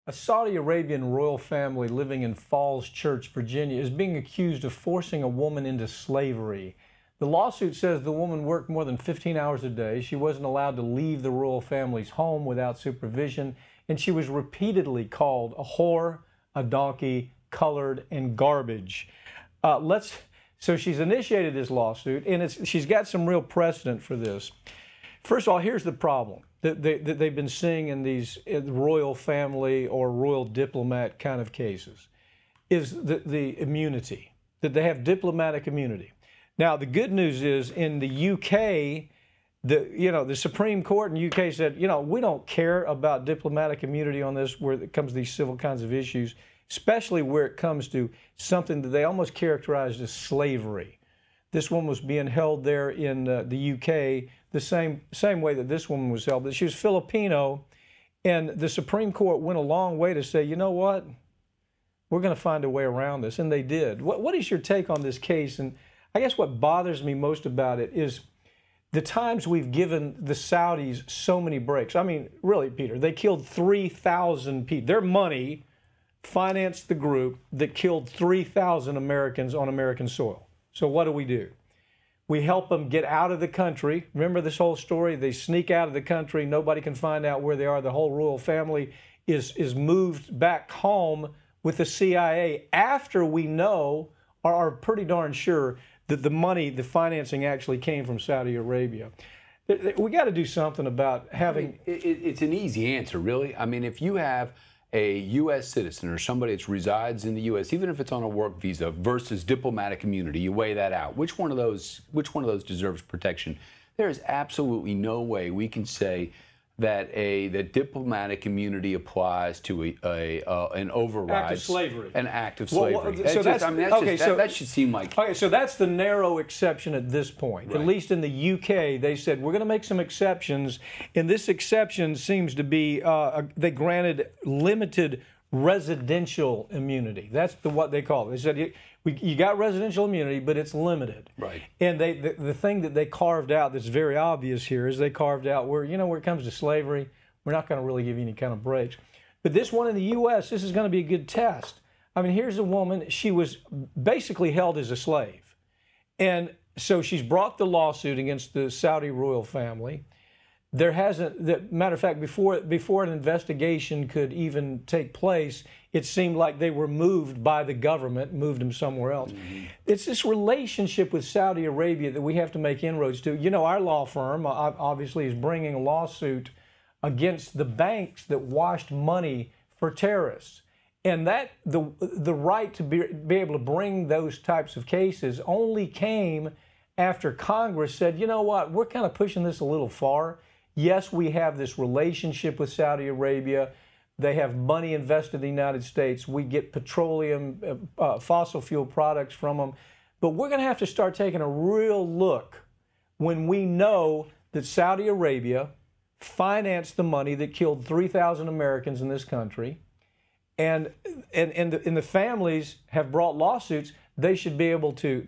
A Saudi Arabian royal family living in Falls Church, Virginia, is being accused of forcing a woman into slavery. The lawsuit says the woman worked more than 15 hours a day. She wasn't allowed to leave the royal family's home without supervision, and she was repeatedly called a whore, a donkey, colored, and garbage. So she's initiated this lawsuit, and she's got some real precedent for this. First of all, here's the problem that they've been seeing in these royal family or royal diplomat kind of cases is the immunity, that they have diplomatic immunity. Now, the good news is in the UK, the Supreme Court in the UK said, we don't care about diplomatic immunity on this where it comes to these civil kinds of issues, especially where it comes to something that they almost characterized as slavery. This woman was being held there in the UK the same way that this woman was held. But she was Filipino, and the Supreme Court went a long way to say, you know what, we're going to find a way around this, and they did. What is your take on this case? And I guess what bothers me most about it is the times we've given the Saudis so many breaks. I mean, really, Peter, they killed 3,000 people. Their money financed the group that killed 3,000 Americans on American soil. So what do? We help them get out of the country. Remember this whole story? They sneak out of the country. Nobody can find out where they are. The whole royal family is moved back home with the CIA after we know or are pretty darn sure that the money, the financing actually came from Saudi Arabia. We got to do something about having... It's an easy answer, really. I mean, if you have a U.S. citizen or somebody that resides in the U.S., even if it's on a work visa, versus diplomatic immunity, you weigh that out. Which one of those deserves protection? There is absolutely no way we can say that that diplomatic immunity applies to an override, act of slavery, an act of slavery. That should seem like okay. So that's the narrow exception at this point. Right. At least in the UK, they said we're going to make some exceptions, and this exception seems to be they granted limited residential immunity. That's what they call it. They said you got residential immunity, but it's limited. Right. And the thing that they carved out that's very obvious here is they carved out where, where it comes to slavery, we're not going to really give you any kind of breaks. But this one in the U.S., this is going to be a good test. I mean, here's a woman, she was basically held as a slave. And so she's brought the lawsuit against the Saudi royal family. There hasn't, matter of fact, before an investigation could even take place, it seemed like they were moved by the government, moved them somewhere else. Mm-hmm. It's this relationship with Saudi Arabia that we have to make inroads to. Our law firm obviously is bringing a lawsuit against the banks that washed money for terrorists. And that the right to be able to bring those types of cases only came after Congress said, you know what, we're kind of pushing this a little far. Yes, we have this relationship with Saudi Arabia. They have money invested in the United States. We get petroleum, fossil fuel products from them. But we're going to have to start taking a real look when we know that Saudi Arabia financed the money that killed 3,000 Americans in this country. And the families have brought lawsuits. They should be able to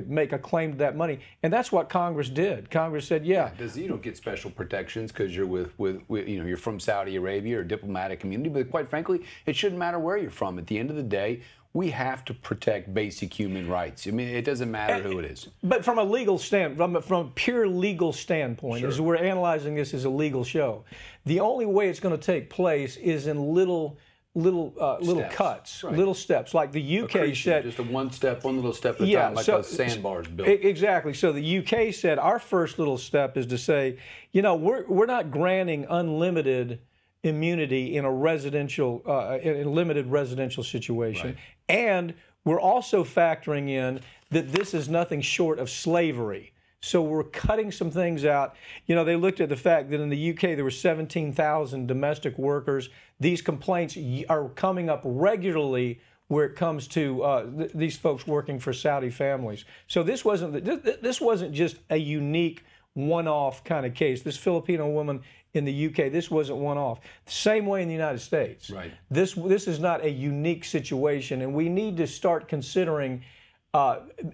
make a claim to that money, and that's what Congress did. Congress said, "Yeah, you don't get special protections because you're you're from Saudi Arabia or diplomatic immunity." But quite frankly, it shouldn't matter where you're from. At the end of the day, we have to protect basic human rights. I mean, it doesn't matter who it is. But from a legal from a pure legal standpoint, sure, as we're analyzing this as a legal show, the only way it's going to take place is in little cuts, right, little steps, like the UK said. Just one little step at a time, like those sandbars built. Exactly. So the UK said our first little step is to say, we're not granting unlimited immunity in a residential, in a limited residential situation, right, and we're also factoring in that this is nothing short of slavery. So we're cutting some things out. They looked at the fact that in the UK there were 17,000 domestic workers. These complaints are coming up regularly where it comes to these folks working for Saudi families. So this wasn't just a unique one-off kind of case. This Filipino woman in the UK, this wasn't one-off. Same way in the United States. Right. This is not a unique situation, and we need to start considering.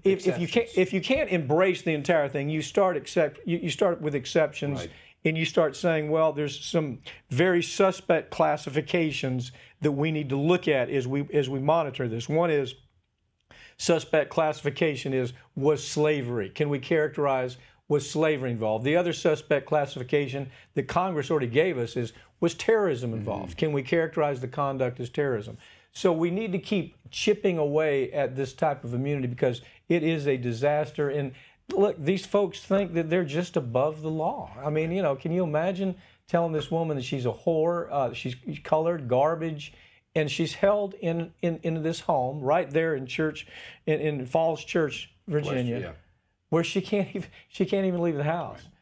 If you can't embrace the entire thing, you start with exceptions, right, and you start saying, well, there's some very suspect classifications that we need to look at as we monitor this. One is suspect classification is, was slavery? Can we characterize, was slavery involved? The other suspect classification that Congress already gave us is, was terrorism involved? Can we characterize the conduct as terrorism? So we need to keep chipping away at this type of immunity because it is a disaster. And look, these folks think that they're just above the law. I mean, you know, can you imagine telling this woman that she's a whore, she's colored garbage, and she's held in this home right there in church, in Falls Church, Virginia, where she can't even leave the house. Right.